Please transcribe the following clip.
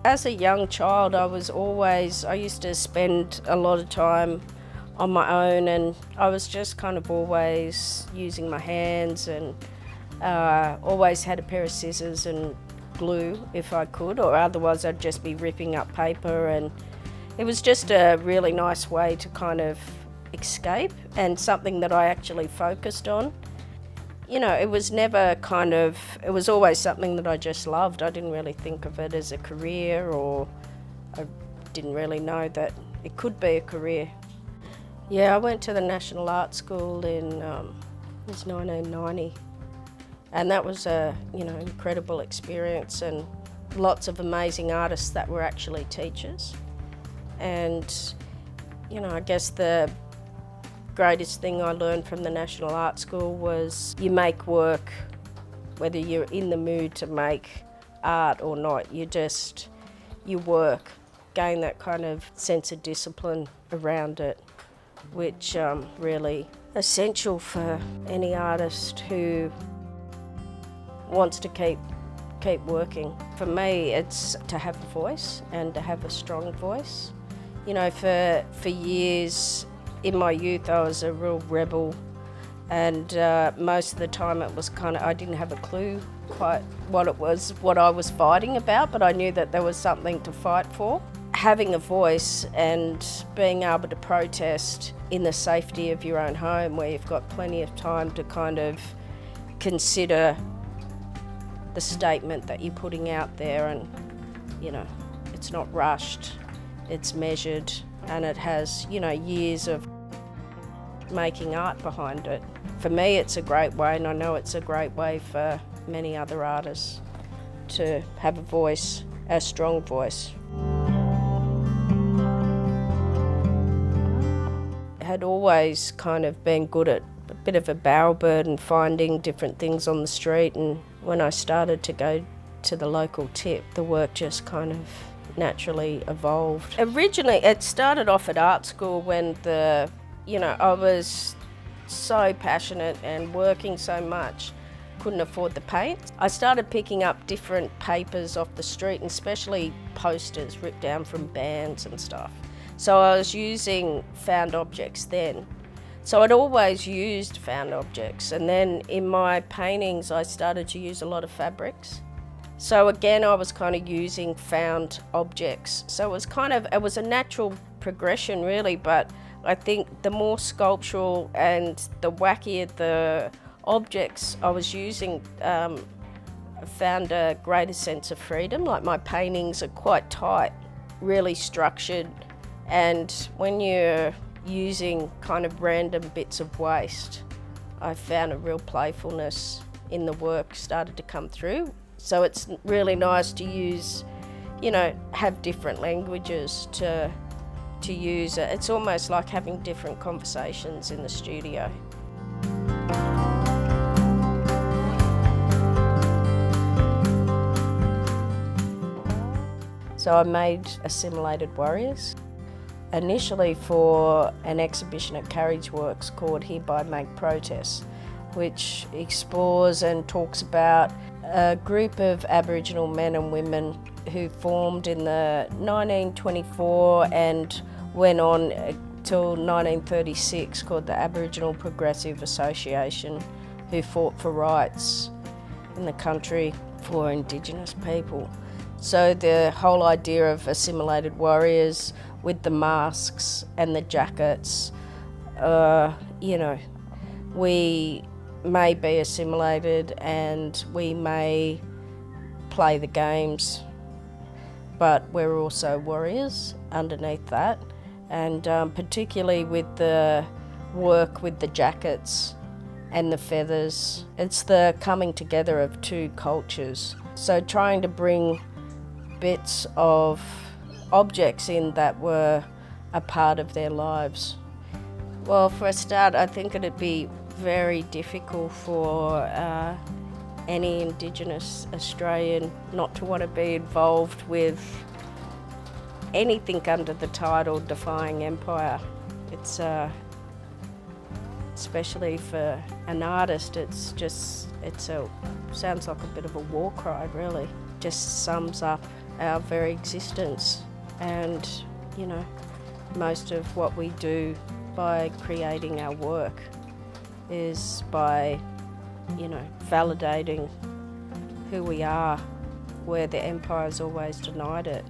As a young child, I used to spend a lot of time on my own, and I was just kind of always using my hands, and always had a pair of scissors and glue if I could, or otherwise I'd just be ripping up paper, and it was just a really nice way to kind of escape, and something that I actually focused on. You know, it was always something that I just loved. I didn't really think of it as a career, or I didn't really know that it could be a career. Yeah, I went to the National Art School in it was 1990, and that was a incredible experience, and lots of amazing artists that were actually teachers. And I guess the greatest thing I learned from the National Art School was you make work, whether you're in the mood to make art or not. You work, gain that kind of sense of discipline around it, which really essential for any artist who wants to keep working. For me, it's to have a voice, and to have a strong voice. For years in my youth, I was a real rebel, and most of the time it was I didn't have a clue quite what I was fighting about, but I knew that there was something to fight for. Having a voice and being able to protest in the safety of your own home, where you've got plenty of time to kind of consider the statement that you're putting out there, and it's not rushed, it's measured, and it has years of making art behind it. For me, it's a great way, and I know it's a great way for many other artists to have a voice, a strong voice. I had always kind of been good at a bit of a bowerbird and finding different things on the street, and when I started to go to the local tip, the work just kind of naturally evolved. Originally, it started off at art school when I was so passionate and working so much, couldn't afford the paint. I started picking up different papers off the street, and especially posters ripped down from bands and stuff. So I was using found objects then. So I'd always used found objects, and then in my paintings I started to use a lot of fabrics. So again, I was kind of using found objects. So it was a natural progression really, but I think the more sculptural and the wackier the objects I was using, I found a greater sense of freedom. Like, my paintings are quite tight, really structured, and when you're using kind of random bits of waste, I found a real playfulness in the work started to come through. So it's really nice to use, have different languages to use it. It's almost like having different conversations in the studio. So I made Assimilated Warriors, initially for an exhibition at Carriage Works called Hereby Make Protest, which explores and talks about a group of Aboriginal men and women who formed in the 1924 and went on till 1936, called the Aboriginal Progressive Association, who fought for rights in the country for Indigenous people. So the whole idea of Assimilated Warriors with the masks and the jackets, we may be assimilated and we may play the games, but we're also warriors underneath that. And particularly with the work with the jackets and the feathers, it's the coming together of two cultures. So trying to bring bits of objects in that were a part of their lives. Well, for a start, I think it'd be very difficult for any Indigenous Australian not to want to be involved with anything under the title Defying Empire. It's especially for an artist, sounds like a bit of a war cry, really. Just sums up our very existence. And, you know, most of what we do by creating our work is by, you know, validating who we are, where the empire's always denied it.